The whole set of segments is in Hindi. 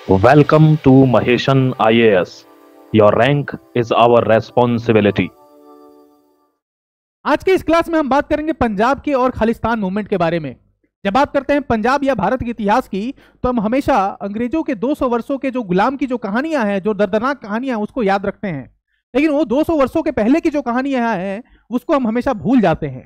Welcome to Maheshan IAS. Your rank is our responsibility. आज के इस क्लास में हम बात करेंगे पंजाब के और खालिस्तान मूवमेंट के बारे में। जब बात करते हैं पंजाब या भारत के इतिहास की, तो हम हमेशा अंग्रेजों के 200 वर्षों के जो गुलाम की जो कहानियां हैं, जो दर्दनाक कहानियां, उसको याद रखते हैं। लेकिन वो 200 वर्षों के पहले की जो कहानियां हैं उसको हम हमेशा भूल जाते हैं।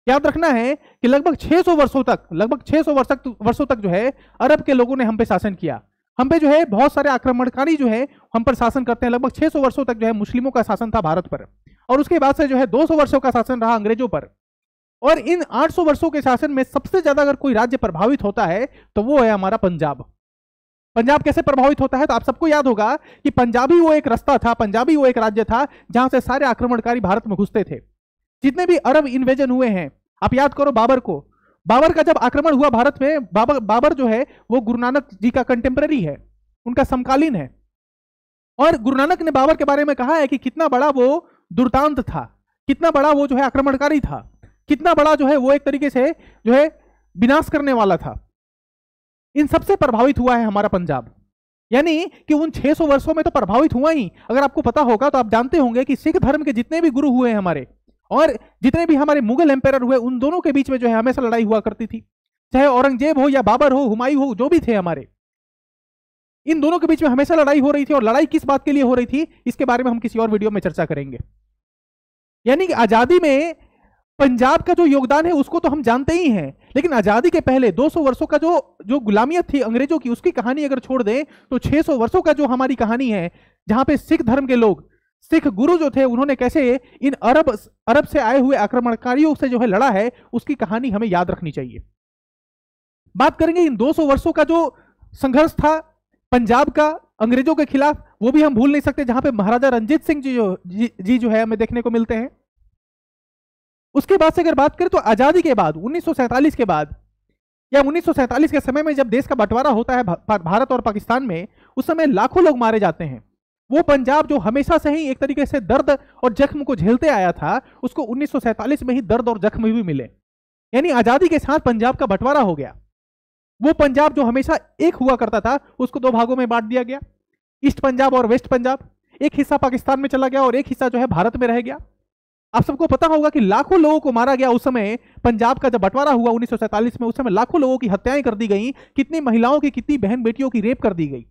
याद रखना है कि लगभग 600 वर्षों तक जो है अरब के लोगों ने हम पे शासन किया। हम पे जो है बहुत सारे आक्रमणकारी जो है हम पर शासन करते हैं। लगभग 600 वर्षों तक जो है मुस्लिमों का शासन था भारत पर, और उसके बाद से जो है 200 वर्षों का शासन रहा अंग्रेजों पर। और इन 800 वर्षों के शासन में सबसे ज्यादा अगर कोई राज्य प्रभावित होता है तो वो है हमारा पंजाब। पंजाब कैसे प्रभावित होता है? तो आप सबको याद होगा कि पंजाबी वो एक रास्ता था, पंजाबी वो एक राज्य था जहां से सारे आक्रमणकारी भारत में घुसते थे। जितने भी अरब इन्वेजन हुए हैं, आप याद करो बाबर को। बाबर का जब आक्रमण हुआ भारत में, बाबर जो है वो गुरु नानक जी का कंटेम्पररी है, उनका समकालीन है। और गुरु नानक ने बाबर के बारे में कहा है कि कितना बड़ा वो दुर्दांत था, कितना बड़ा वो जो है आक्रमणकारी था, कितना बड़ा जो है वो एक तरीके से जो है विनाश करने वाला था। इन सबसे प्रभावित हुआ है हमारा पंजाब। यानी कि उन 600 वर्षों में तो प्रभावित हुआ ही। अगर आपको पता होगा तो आप जानते होंगे कि सिख धर्म के जितने भी गुरु हुए हैं हमारे, और जितने भी हमारे मुगल एम्पायर हुए, उन दोनों के बीच में जो है हमेशा लड़ाई हुआ करती थी। चाहे औरंगजेब हो या बाबर हो, हुमायूं हो, जो भी थे हमारे, इन दोनों के बीच में हमेशा लड़ाई हो रही थी। और लड़ाई किस बात के लिए हो रही थी, इसके बारे में हम किसी और वीडियो में चर्चा करेंगे। यानी कि आजादी में पंजाब का जो योगदान है उसको तो हम जानते ही हैं, लेकिन आजादी के पहले 200 वर्षों का जो गुलामियत थी अंग्रेजों की, उसकी कहानी अगर छोड़ दें तो 600 वर्षों का जो हमारी कहानी है, जहां पे सिख धर्म के लोग, सिख गुरु जो थे, उन्होंने कैसे इन अरब से आए हुए आक्रमणकारियों से जो है लड़ा है, उसकी कहानी हमें याद रखनी चाहिए। बात करेंगे इन 200 वर्षों का जो संघर्ष था पंजाब का अंग्रेजों के खिलाफ, वो भी हम भूल नहीं सकते, जहां पे महाराजा रंजीत सिंह जी जो है हमें देखने को मिलते हैं। उसके बाद से अगर बात करें तो आजादी के बाद 1947 के बाद, या 1947 के समय में जब देश का बंटवारा होता है भारत और पाकिस्तान में, उस समय लाखों लोग मारे जाते हैं। वो पंजाब जो हमेशा से ही एक तरीके से दर्द और जख्म को झेलते आया था, उसको 1947 में ही दर्द और जख्म भी मिले। यानी आजादी के साथ पंजाब का बंटवारा हो गया। वो पंजाब जो हमेशा एक हुआ करता था, उसको दो भागों में बांट दिया गया, ईस्ट पंजाब और वेस्ट पंजाब। एक हिस्सा पाकिस्तान में चला गया और एक हिस्सा जो है भारत में रह गया। आप सबको पता होगा कि लाखों लोगों को मारा गया उस समय। पंजाब का जब बंटवारा हुआ 1947 में, उस समय लाखों लोगों की हत्याएं कर दी गई, कितनी महिलाओं की, कितनी बहन बेटियों की रेप कर दी गई।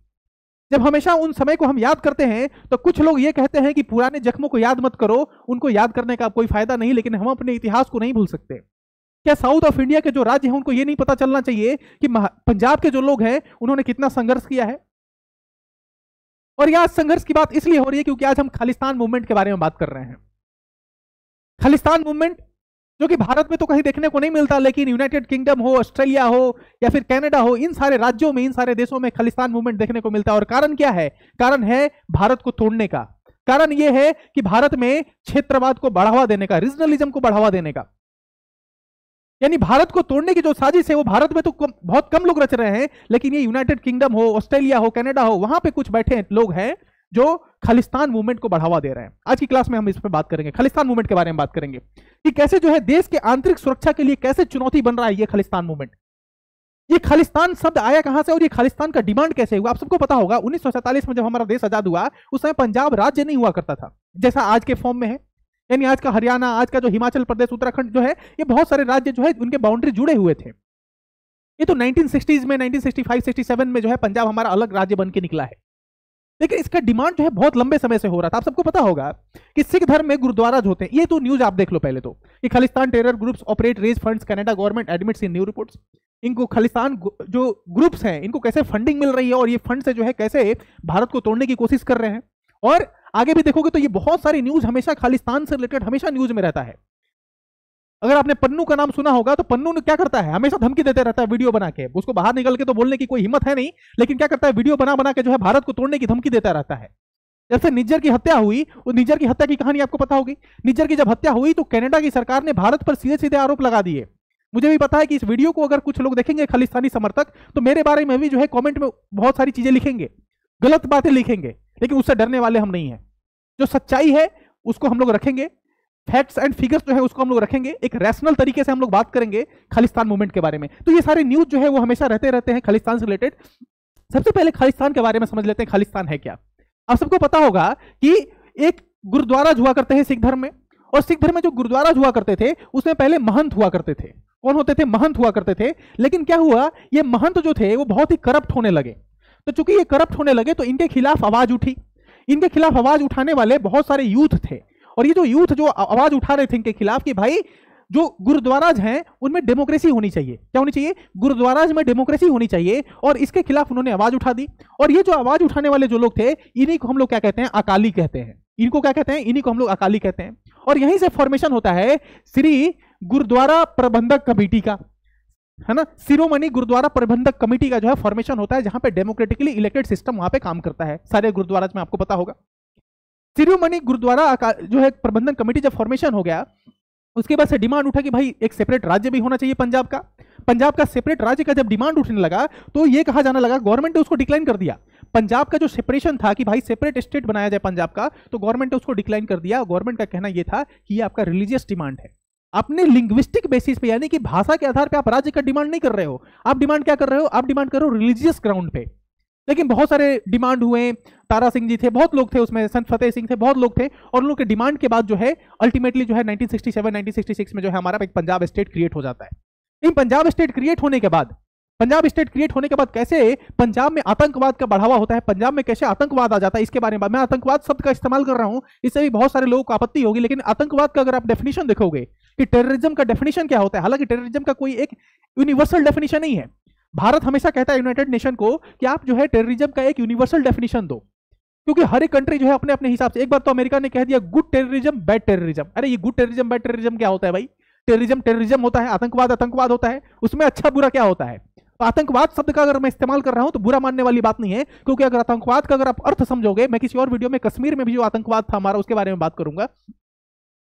जब हमेशा उन समय को हम याद करते हैं तो कुछ लोग ये कहते हैं कि पुराने जख्मों को याद मत करो, उनको याद करने का कोई फायदा नहीं, लेकिन हम अपने इतिहास को नहीं भूल सकते। क्या साउथ ऑफ इंडिया के जो राज्य हैं उनको ये नहीं पता चलना चाहिए कि पंजाब के जो लोग हैं उन्होंने कितना संघर्ष किया है? और यह संघर्ष की बात इसलिए हो रही है क्योंकि आज हम खालिस्तान मूवमेंट के बारे में बात कर रहे हैं। खालिस्तान मूवमेंट जो कि भारत में तो कहीं देखने को नहीं मिलता, लेकिन यूनाइटेड किंगडम हो, ऑस्ट्रेलिया हो या फिर कनाडा हो, इन सारे राज्यों में, इन सारे देशों में खालिस्तान मूवमेंट देखने को मिलता है। और कारण क्या है? कारण है भारत को तोड़ने का। कारण यह है कि भारत में क्षेत्रवाद को बढ़ावा देने का, रीजनलिज्म को बढ़ावा देने का। यानी भारत को तोड़ने की जो साजिश है वो भारत में तो बहुत कम लोग रच रहे हैं, लेकिन ये यूनाइटेड किंगडम हो, ऑस्ट्रेलिया हो, कनाडा हो, वहां पे कुछ बैठे लोग हैं जो खालिस्तान मूवमेंट को बढ़ावा दे रहे हैं। आज की क्लास में हम इस पर बात करेंगे, खालिस्तान मूवमेंट के बारे में बात करेंगे कि कैसे जो है देश के आंतरिक सुरक्षा के लिए कैसे चुनौती बन रहा है ये खालिस्तान मूवमेंट। ये खालिस्तान शब्द आया कहां से और ये खालिस्तान का डिमांड कैसे हुआ? आप सबको पता होगा 1947 में जब हमारा देश आजाद हुआ, उस समय पंजाब राज्य नहीं हुआ करता था जैसा आज के फॉर्म में है। यानी आज का हरियाणा, आज का जो हिमाचल प्रदेश, उत्तराखंड जो है, ये बहुत सारे राज्य जो है उनके बाउंड्री जुड़े हुए थे। ये तो 1960s में, 1965-67 में जो है पंजाब हमारा अलग राज्य बन के निकला है। लेकिन इसका डिमांड जो है बहुत लंबे समय से हो रहा था। आप सबको पता होगा कि सिख धर्म में गुरुद्वारा जो होते हैं, ये तो न्यूज आप देख लो पहले तो, कि Khalistan terror groups operate raise funds, Canada government admits in new reports. इनको खालिस्तान जो ग्रुप्स हैं इनको कैसे फंडिंग मिल रही है और ये फंड से जो है कैसे भारत को तोड़ने की कोशिश कर रहे हैं। और आगे भी देखोगे तो ये बहुत सारी न्यूज हमेशा खालिस्तान से रिलेटेड हमेशा न्यूज में रहता है। अगर आपने पन्नू का नाम सुना होगा तो पन्नू ने क्या करता है, हमेशा धमकी देते रहता है वीडियो बना के। उसको बाहर निकल के तो बोलने की कोई हिम्मत है नहीं, लेकिन क्या करता है, वीडियो बना के जो है भारत को तोड़ने की धमकी देता रहता है। जब से निज्जर की हत्या हुई, उस निज्जर की हत्या की कहानी आपको पता होगी। निज्जर की जब हत्या हुई तो कनाडा की सरकार ने भारत पर सीधे सीधे आरोप लगा दिए। मुझे भी पता है कि इस वीडियो को अगर कुछ लोग देखेंगे खालिस्तानी समर्थक, तो मेरे बारे में भी जो है कमेंट में बहुत सारी चीजें लिखेंगे, गलत बातें लिखेंगे, लेकिन उससे डरने वाले हम नहीं हैं। जो सच्चाई है उसको हम लोग रखेंगे, फैक्ट्स एंड फिगर्स जो है उसको हम लोग रखेंगे, एक रैशनल तरीके से हम लोग बात करेंगे खालिस्तान मूवमेंट के बारे में। तो ये सारे न्यूज जो है वो हमेशा रहते हैं खालिस्तान से रिलेटेड। सबसे पहले खालिस्तान के बारे में समझ लेते हैं, खालिस्तान है क्या। आप सबको पता होगा कि एक गुरुद्वारा हुआ करते हैं सिख धर्म में, और सिख धर्म में जो गुरुद्वारा हुआ करते थे उसमें पहले महंत हुआ करते थे। कौन होते थे? महंत हुआ करते थे। लेकिन क्या हुआ, ये महंत जो थे वो बहुत ही करप्ट होने लगे। तो चूंकि ये करप्ट होने लगे तो इनके खिलाफ आवाज उठी। इनके खिलाफ आवाज उठाने वाले बहुत सारे यूथ थे, और ये जो यूथ जो आवाज उठा रहे थे इनके खिलाफ कि भाई जो गुरुद्वाराज हैं उनमें डेमोक्रेसी होनी चाहिए। क्या होनी चाहिए? गुरुद्वाराज में डेमोक्रेसी होनी चाहिए, और इसके खिलाफ उन्होंने आवाज उठा दी। और ये जो आवाज उठाने वाले जो लोग थे इन्हीं को हम लोग क्या कहते हैं? अकाली कहते हैं। इनको क्या कहते हैं? इन्हीं को हम लोग अकाली कहते हैं। और यहीं से फॉर्मेशन होता है श्री गुरुद्वारा प्रबंधक कमेटी का, है ना। शिरोमणि गुरुद्वारा प्रबंधक कमेटी का जो है फॉर्मेशन होता है, जहां पे डेमोक्रेटिकली इलेक्टेड सिस्टम वहां पे काम करता है सारे गुरुद्वाराज में, आपको पता होगा। शिरोमणि गुरुद्वारा जो है प्रबंधन कमेटी जब फॉर्मेशन हो गया, उसके बाद से डिमांड उठा कि भाई एक सेपरेट राज्य भी होना चाहिए पंजाब का। पंजाब का सेपरेट राज्य का जब डिमांड उठने लगा तो ये कहा जाने लगा, गवर्नमेंट ने उसको डिक्लाइन कर दिया। पंजाब का जो सेपरेशन था कि भाई सेपरेट स्टेट बनाया जाए पंजाब का, तो गवर्नमेंट ने उसको डिक्लाइन कर दिया। गवर्नमेंट का कहना यह था कि ये आपका रिलीजियस डिमांड है, अपने लिंग्विस्टिक बेसिस पे, यानी कि भाषा के आधार पे आप राज्य का डिमांड नहीं कर रहे हो। आप डिमांड क्या कर रहे हो? आप डिमांड कर रहे हो रिलीजियस ग्राउंड पे। लेकिन बहुत सारे डिमांड हुए, तारा सिंह जी थे, बहुत लोग थे उसमें, संत फतेह सिंह थे, बहुत लोग थे, और उन लोगों के डिमांड के बाद जो है अल्टीमेटली जो है 1967-1966 में जो है हमारा एक पंजाब स्टेट क्रिएट हो जाता है। इन पंजाब स्टेट क्रिएट होने के बाद, पंजाब स्टेट क्रिएट होने के बाद कैसे पंजाब में आतंकवाद का बढ़ावा होता है, पंजाब में कैसे आतंकवाद आ जाता है, इसके बारे में। मैं आतंकवाद शब्द का इस्तेमाल कर रहा हूं, इससे भी बहुत सारे लोगों को आपत्ति होगी, लेकिन आतंकवाद का अगर आप डेफिनेशन देखोगे कि टेररिज्म का डेफिनेशन क्या होता है, हालांकि टेररिज्म का कोई एक यूनिवर्सल डेफिनेशन नहीं है। भारत हमेशा कहता है यूनाइटेड नेशन को कि आप जो है टेररिज्म का एक यूनिवर्सल डेफिनेशन दो, क्योंकि हर एक कंट्री जो है अपने अपने हिसाब से। एक बार तो अमेरिका ने कह दिया गुड टेररिज्म बैड टेररिज्म। अरे ये गुड टेररिज्म बैड टेररिज्म क्या होता है भाई? टेररिज्म टेररिज्म होता है, आतंकवाद आतंकवाद होता है, उसमें अच्छा बुरा क्या होता है? तो आतंकवाद शब्द का अगर मैं इस्तेमाल कर रहा हूं तो बुरा मानने वाली बात नहीं है, क्योंकि अगर आतंकवाद का अगर आप अर्थ समझोगे, मैं किसी और वीडियो में कश्मीर में भी जो आतंकवाद था हमारा उसके बारे में बात करूंगा,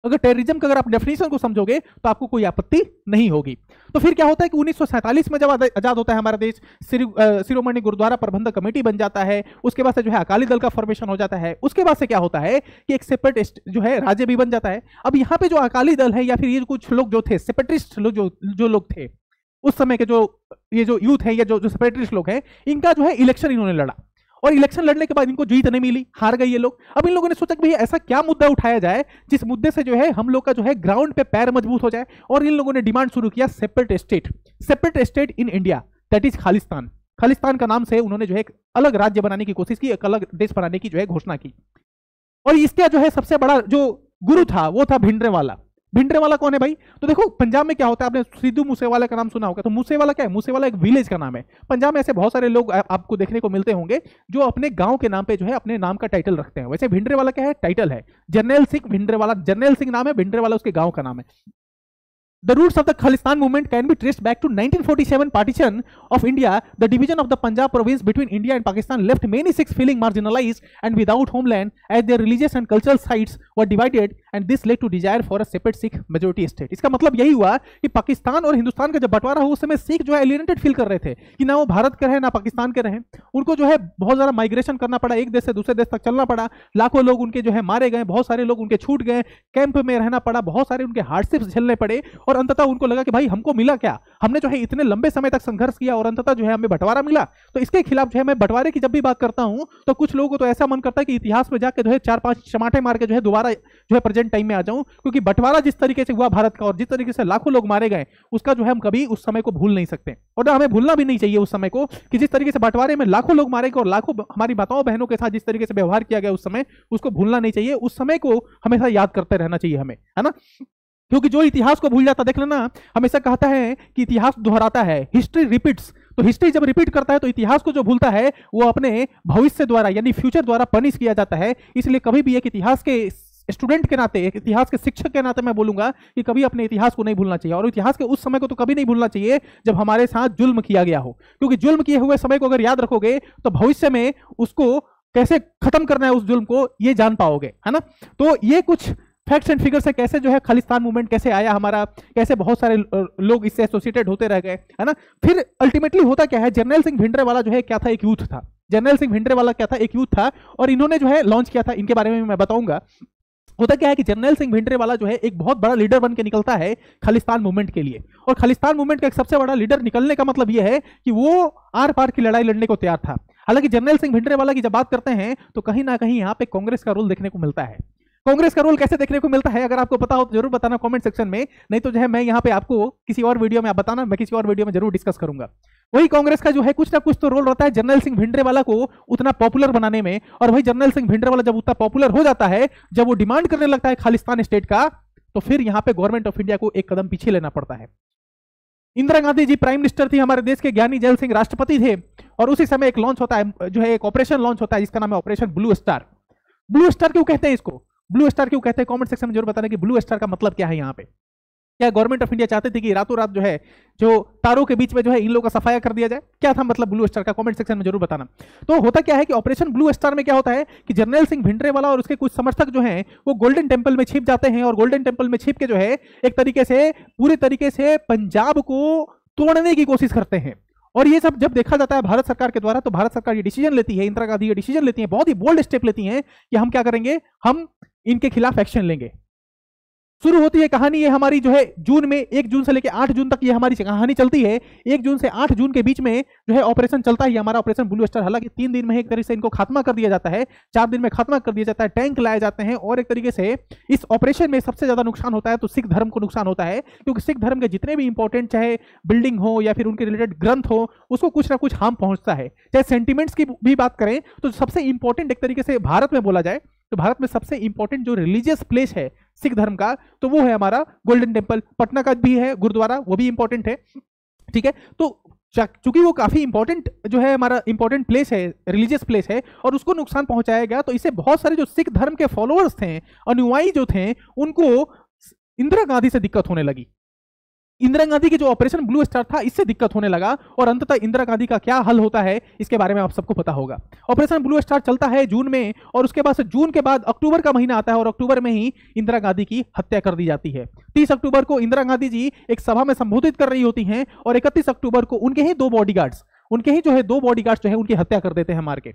अगर टेररिज्म का अगर आप डेफिनेशन को समझोगे तो आपको कोई आपत्ति नहीं होगी। तो फिर क्या होता है कि 1947 में जब आजाद होता है हमारा देश, शिरोमणि गुरुद्वारा प्रबंधक कमेटी बन जाता है। उसके बाद से जो है अकाली दल का फॉर्मेशन हो जाता है। उसके बाद से क्या होता है कि एक सेपरेट जो है राज्य भी बन जाता है। अब यहाँ पे जो अकाली दल है या फिर ये कुछ लोग जो थे सेपरेटिस्ट लोग, जो लोग थे उस समय के, ये जो यूथ है या जो सेपरेटिस्ट लोग हैं, इनका जो है इलेक्शन इन्होंने लड़ा, और इलेक्शन लड़ने के बाद इनको जीत नहीं मिली, हार गए ये लोग। अब इन लोगों ने सोचा कि भैया ऐसा क्या मुद्दा उठाया जाए जिस मुद्दे से जो है हम लोग का जो है ग्राउंड पे पैर मजबूत हो जाए, और इन लोगों ने डिमांड शुरू किया separate state in India, that is Khalistan. Khalistan का नाम से उन्होंने जो है एक अलग राज्य बनाने की कोशिश की, एक अलग देश बनाने की जो है घोषणा की। और इसका जो है सबसे बड़ा जो गुरु था वो था भिंडरेवाला। भिंडरेवाला कौन है भाई? तो देखो पंजाब में क्या होता है, आपने सिद्धू मूसेवाला का नाम सुना होगा। तो मूसेवाला क्या है? मूसेवाला एक विलेज का नाम है। पंजाब में ऐसे बहुत सारे लोग आपको देखने को मिलते होंगे जो अपने गांव के नाम पे जो है अपने नाम का टाइटल रखते हैं। वैसे भिंडरेवाला क्या है? टाइटल है। जर्नैल सिंह भिंडरेवाला, जर्नैल सिंह नाम है, भिंडरेवाला उसके गांव का नाम है। The roots of the Khalistan movement can be traced back to 1947 partition of India. The division of the Punjab province between India and Pakistan left many Sikhs feeling marginalized and without homeland, as their religious and cultural sites were divided, and this led to desire for a separate Sikh majority state. इसका मतलब यही हुआ कि पाकिस्तान और हिंदुस्तान का जब बंटवारा हुआ उस समय सिख जो है एलियनेटेड फील कर रहे थे कि ना वो भारत के रहे ना पाकिस्तान के रहे। उनको जो है बहुत ज़्यादा माइग्रेशन करना पड़ा, एक देश से दूसरे देश तक चलना पड़ा, लाखों लोग उनके जो है मारे गए, बहुत सारे लोग उनके छूट गए, कैंप में रहना पड़ा, बहुत सारे उनके हार्डशिप्स झेलने पड़े, और अंततः उनको लगा कि भाई हमको मिला क्या? हमने जो है इतने लंबे समय तक संघर्ष किया और अंततः जो है हमें बंटवारा मिला। तो इसके खिलाफ जो है मैं बंटवारे की जब भी बात करता हूं तो कुछ लोगों को तो ऐसा मन करता है कि इतिहास में जाकर जो है 4-5 चमाटे मार के जो है दोबारा जो है प्रेजेंट टाइम में आ जाऊं, क्योंकि बंटवारा जिस तरीके से हुआ भारत का और जिस तरीके से लाखों लोग मारे गए उसका जो है हम कभी उस समय को भूल नहीं सकते, और हमें भूलना भी नहीं चाहिए उस समय को कि जिस तरीके से बंटवारे में लाखों लोग मारे गए और लाखों हमारी माताओं बहनों के साथ जिस तरीके से व्यवहार किया गया उस समय, उसको भूलना नहीं चाहिए। उस समय को हमेशा याद करते रहना चाहिए हमें, है ना। क्योंकि जो इतिहास को भूल जाता, देख लेना, हमेशा कहता है कि इतिहास दोहराता है, हिस्ट्री रिपीट्स। तो हिस्ट्री जब रिपीट करता है तो इतिहास को जो भूलता है वो अपने भविष्य द्वारा यानी फ्यूचर द्वारा पनिश किया जाता है। इसलिए कभी भी एक इतिहास के स्टूडेंट के नाते, एक इतिहास के शिक्षक के नाते मैं बोलूंगा कि कभी अपने इतिहास को नहीं भूलना चाहिए, और इतिहास के उस समय को तो कभी नहीं भूलना चाहिए जब हमारे साथ जुल्म किया गया हो, क्योंकि जुल्म किए हुए समय को अगर याद रखोगे तो भविष्य में उसको कैसे खत्म करना है उस जुल्म को ये जान पाओगे, है ना। तो ये कुछ फैक्ट्स एंड फिगर्स है, कैसे जो है खालिस्तान मूवमेंट कैसे आया हमारा, कैसे बहुत सारे लोग इससे एसोसिएटेड होते रह गए, है ना। फिर अल्टीमेटली होता क्या है, जर्नैल सिंह भिंडरेवाला जो है क्या था, एक यूथ था। जर्नैल सिंह भिंडरेवाला क्या था, एक यूथ था, और इन्होंने जो है लॉन्च किया था, इनके बारे में मैं बताऊंगा। होता क्या है कि जर्नैल सिंह भिंडरेवाला जो है एक बहुत बड़ा लीडर बन के निकलता है खालिस्तान मूवमेंट के लिए, और खालिस्तान मूवमेंट का एक सबसे बड़ा लीडर निकलने का मतलब यह है कि वो आर पार की लड़ाई लड़ने को तैयार था। हालांकि जर्नैल सिंह भिंडरावाला की जब बात करते हैं तो कहीं ना कहीं यहाँ पे कांग्रेस का रोल देखने को मिलता है। कांग्रेस का रोल कैसे देखने को मिलता है, अगर आपको पता हो तो जरूर बताना कमेंट सेक्शन में, नहीं तो जो है मैं यहाँ पे आपको किसी और वीडियो में आप बताना, मैं किसी और वीडियो में जरूर डिस्कस करूंगा। वही कांग्रेस का जो है कुछ ना कुछ तो रोल रहता है जर्नैल सिंह भिंडरावाला को उतना पॉपुलर बनाने में, और वही जर्नैल सिंह भिंडरावाला जब उतना पॉपुलर हो जाता है, जब वो डिमांड करने लगता है खालिस्तान स्टेट का, तो फिर यहाँ पे गवर्नमेंट ऑफ इंडिया को एक कदम पीछे लेना पड़ता है। इंदिरा गांधी जी प्राइम मिनिस्टर थी हमारे देश के, ज्ञानी जैल सिंह राष्ट्रपति थे, और उसी समय एक लॉन्च होता है, जो है एक ऑपरेशन लॉन्च होता है जिसका नाम है operation blue star. Blue star क्यों कहते हैं इसको, ब्लू स्टार क्यों कहते हैं, कमेंट सेक्शन में जरूर बताना कि ब्लू स्टार का मतलब क्या है। यहाँ पे क्या गवर्नमेंट ऑफ इंडिया चाहते थे कि रातों रात जो है जो तारों के बीच में जो है इन लोगों का सफाया कर दिया जाए, क्या था मतलब ब्लू स्टार का, कमेंट सेक्शन में जरूर बताना। तो होता क्या है कि ऑपरेशन ब्लू स्टार में क्या होता है कि जर्नैल सिंह भिंडरावाला और उसके कुछ समर्थक जो हैं वो गोल्डन टेम्पल में छिप जाते हैं, और गोल्डन टेम्पल में छिप के जो है एक तरीके से पूरे तरीके से पंजाब को तोड़ने की कोशिश करते हैं। और ये सब जब देखा जाता है भारत सरकार के द्वारा, तो भारत सरकार ये डिसीजन लेती है, इंदिरा गांधी ये डिसीजन लेती है, बहुत ही बोल्ड स्टेप लेती हैं कि हम क्या करेंगे, हम इनके खिलाफ एक्शन लेंगे। शुरू होती है कहानी ये हमारी जो है जून में, 1 जून से लेकर 8 जून तक ये हमारी कहानी चलती है। 1 जून से 8 जून के बीच में जो है ऑपरेशन चलता है हमारा ऑपरेशन ब्लू स्टार। हालांकि 3 दिन में एक तरीके से इनको खात्मा कर दिया जाता है, 4 दिन में खात्मा कर दिया जाता है, टैंक लाए जाते हैं, और एक तरीके से इस ऑपरेशन में सबसे ज्यादा नुकसान होता है तो सिख धर्म को नुकसान होता है, क्योंकि सिख धर्म के जितने भी इंपॉर्टेंट चाहे बिल्डिंग हो या फिर उनके रिलेटेड ग्रंथ हो, उसको कुछ ना कुछ हार्म पहुंचता है। चाहे सेंटिमेंट्स की भी बात करें तो सबसे इंपॉर्टेंट एक तरीके से भारत में बोला जाए तो भारत में सबसे इंपॉर्टेंट जो रिलीजियस प्लेस है सिख धर्म का, तो वो है हमारा गोल्डन टेम्पल। पटना का भी है गुरुद्वारा, वो भी इंपॉर्टेंट है, ठीक है। तो चूंकि वो काफी इंपॉर्टेंट जो है हमारा इंपॉर्टेंट प्लेस है, रिलीजियस प्लेस है, और उसको नुकसान पहुंचाया गया, तो इससे बहुत सारे जो सिख धर्म के फॉलोअर्स थे, अनुयायी जो थे, उनको इंदिरा गांधी से दिक्कत होने लगी। इंदिरा गांधी के जो ऑपरेशन ब्लू स्टार था इससे दिक्कत होने लगा, और अंततः इंदिरा गांधी का क्या हल होता है इसके बारे में आप सबको पता होगा। ऑपरेशन ब्लू स्टार चलता है जून में, और उसके बाद से जून के बाद अक्टूबर का महीना आता है, और अक्टूबर में ही इंदिरा गांधी की हत्या कर दी जाती है। 30 अक्टूबर को इंदिरा गांधी जी एक सभा में संबोधित कर रही होती हैं, और 31 अक्टूबर को उनके ही 2 बॉडीगार्ड्स जो है उनकी हत्या कर देते हैं, मार के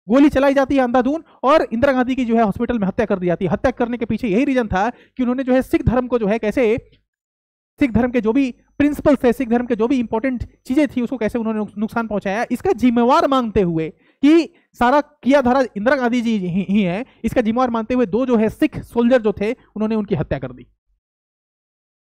गोली चलाई जाती है अंधाधुन, और इंदिरा गांधी की जो है हॉस्पिटल में हत्या कर दी जाती है। हत्या करने के पीछे यही रीजन था कि उन्होंने जो है सिख धर्म को जो है कैसे, सिख धर्म के जो भी प्रिंसिपल्स थे, सिख धर्म के जो भी इंपॉर्टेंट चीजें थी, उसको कैसे उन्होंने नुकसान पहुंचाया, इसका जिम्मेवार मांगते हुए कि सारा किया धारा इंदिरा गांधी जी ही है, इसका जिम्मेवार मानते हुए 2 जो है सिख सोल्जर जो थे उन्होंने उनकी हत्या कर दी।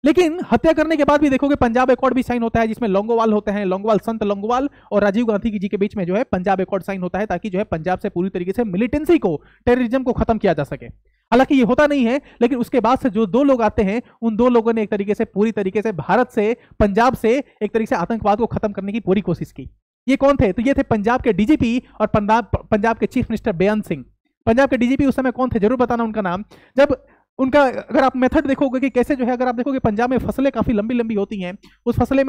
लेकिन हत्या करने के बाद भी देखोगे पंजाब अकॉर्ड भी साइन होता है, जिसमें लौंगोवाल होते हैं, लौंगोवाल संत लौंगोवाल और राजीव गांधी जी के बीच में जो है पंजाब अकॉर्ड साइन होता है, ताकि जो है पंजाब से पूरी तरीके से मिलिटेंसी को, टेररिज्म को खत्म किया जा सके। हालांकि ये होता नहीं है, लेकिन उसके बाद से जो 2 लोग आते हैं, उन 2 लोगों ने एक तरीके से पूरी तरीके से भारत से, पंजाब से एक तरीके से आतंकवाद को खत्म करने की पूरी कोशिश की। ये कौन थे, तो ये थे पंजाब के डीजीपी और पंजाब के चीफ मिनिस्टर बेअंत सिंह। पंजाब के डीजीपी उस समय कौन थे, जरूर बताना उनका नाम। जब उनका अगर आप मेथड देखोगे कि कैसे जो है, अगर आप देखोगे पंजाब में फसलें काफी लंबी लंबी होती हैं, उस फसल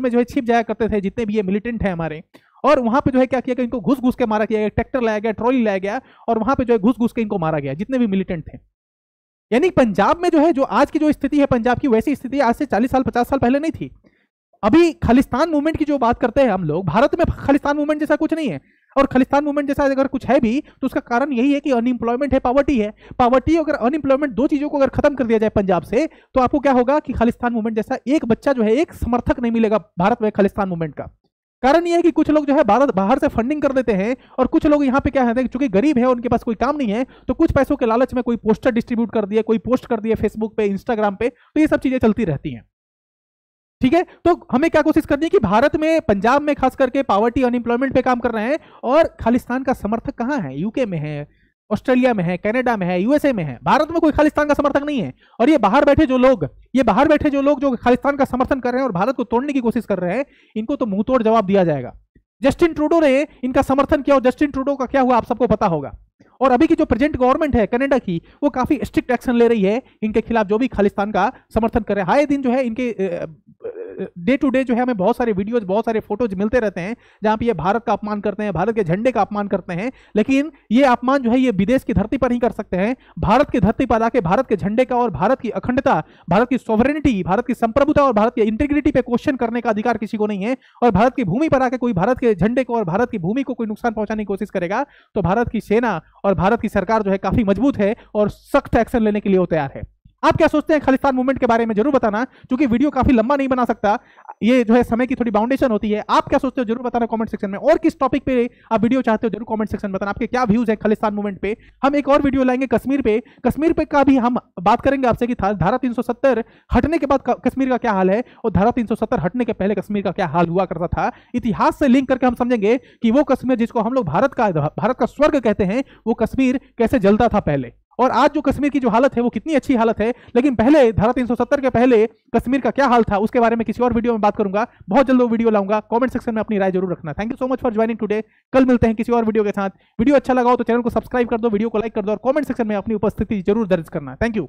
में जो है छिप जाया करते थे जितने भी ये मिलिटेंट हैं हमारे, और वहां पे जो है क्या किया गया, इनको घुस घुस के मारा गया, ट्रैक्टर लाया गया, ट्रॉली लाया गया, और वहां पे जो है घुस घुस के इनको मारा गया जितने भी मिलिटेंट थे। यानी पंजाब में जो है, जो आज की जो स्थिति है पंजाब की, वैसी स्थिति आज से 40 साल 50 साल पहले नहीं थी। अभी खालिस्तान मूवमेंट की जो बात करते हैं हम लोग, भारत में खालिस्तान मूवमेंट जैसा कुछ नहीं है, और खालिस्तान मूवमेंट जैसा अगर कुछ है भी तो उसका कारण यही है कि अनएम्प्लॉयमेंट है, पॉवर्टी है। पॉवर्टी अगर अनएम्प्लॉयमेंट, 2 चीजों को अगर खत्म कर दिया जाए पंजाब से, तो आपको क्या होगा कि खालिस्तान मूवमेंट जैसा एक बच्चा जो है, एक समर्थक नहीं मिलेगा भारत में खालिस्तान मूवमेंट का। कारण यह है कि कुछ लोग जो है बाहर से फंडिंग कर देते हैं, और कुछ लोग यहाँ पे क्या है, चूंकि गरीब है, उनके पास कोई काम नहीं है, तो कुछ पैसों के लालच में कोई पोस्टर डिस्ट्रीब्यूट कर दिए, कोई पोस्ट कर दिए फेसबुक पे, इंस्टाग्राम पे, तो ये सब चीजें चलती रहती हैं, ठीक है। तो हमें क्या कोशिश करनी है कि भारत में, पंजाब में खास करके पॉवर्टी अनएम्प्लॉयमेंट पे काम कर रहे हैं, और खालिस्तान का समर्थक कहाँ है, यूके में है, ऑस्ट्रेलिया में है, कनाडा में है, यूएसए में है। भारत में कोई खालिस्तान का समर्थक नहीं है, और ये बाहर बैठे जो लोग जो खालिस्तान का समर्थन कर रहे हैं और भारत को तोड़ने की कोशिश कर रहे हैं, इनको तो मुंह तोड़ जवाब दिया जाएगा। जस्टिन ट्रूडो ने इनका समर्थन किया, और जस्टिन ट्रूडो का क्या हुआ आप सबको पता होगा। और अभी की जो प्रेजेंट गवर्नमेंट है कनाडा की, वो काफी स्ट्रिक्ट एक्शन ले रही है इनके खिलाफ, जो भी खालिस्तान का समर्थन कर रहे हैं। आए दिन जो है इनके डे टू डे जो है हमें बहुत सारे वीडियोज, बहुत सारे फोटोज मिलते रहते हैं जहां पे ये भारत का अपमान करते हैं, भारत के झंडे का अपमान करते हैं। लेकिन ये अपमान जो है ये विदेश की धरती पर ही कर सकते हैं, भारत की धरती पर आके भारत के झंडे का और भारत की अखंडता, भारत की सॉवरेनिटी, भारत की संप्रभुता और भारत की इंटीग्रिटी पे क्वेश्चन करने का अधिकार किसी को नहीं है। और भारत की भूमि पर आके कोई भारत के झंडे को और भारत की भूमि को कोई नुकसान पहुंचाने की कोशिश करेगा, तो भारत की सेना और भारत की सरकार जो है काफी मजबूत है और सख्त एक्शन लेने के लिए वो तैयार है। आप क्या सोचते हैं खालिस्तान मूवमेंट के बारे में जरूर बताना, क्योंकि वीडियो काफी लंबा नहीं बना सकता, ये जो है समय की थोड़ी बाउंडेशन होती है। आप क्या सोचते हो जरूर बताना कमेंट सेक्शन में, और किस टॉपिक पे आप वीडियो चाहते हो जरूर कमेंट सेक्शन में बताना, आपके क्या व्यूज है खालिस्तान मूवमेंट पे। हम एक और वीडियो लाएंगे कश्मीर पे का भी हम बात करेंगे आपसे कि धारा 370 हटने के बाद कश्मीर का क्या हाल है, और धारा 370 हटने के पहले कश्मीर का क्या हाल हुआ करता था। इतिहास से लिंक करके हम समझेंगे कि वो कश्मीर जिसको हम लोग भारत का स्वर्ग कहते हैं, वो कश्मीर कैसे जलता था पहले, और आज जो कश्मीर की जो हालत है वो कितनी अच्छी हालत है। लेकिन पहले धारा 370 के पहले कश्मीर का क्या हाल था, उसके बारे में किसी और वीडियो में बात करूंगा। बहुत जल्द वो वीडियो लाऊंगा। कमेंट सेक्शन में अपनी राय जरूर रखना। Thank you so much for joining today. कल मिलते हैं किसी और वीडियो के साथ। वीडियो अच्छा लगा हो तो चैनल को सब्सक्राइब कर दो, वीडियो को लाइक कर दो, और कमेंट सेक्शन में अपनी उपस्थिति जरूर दर्ज करना। Thank you.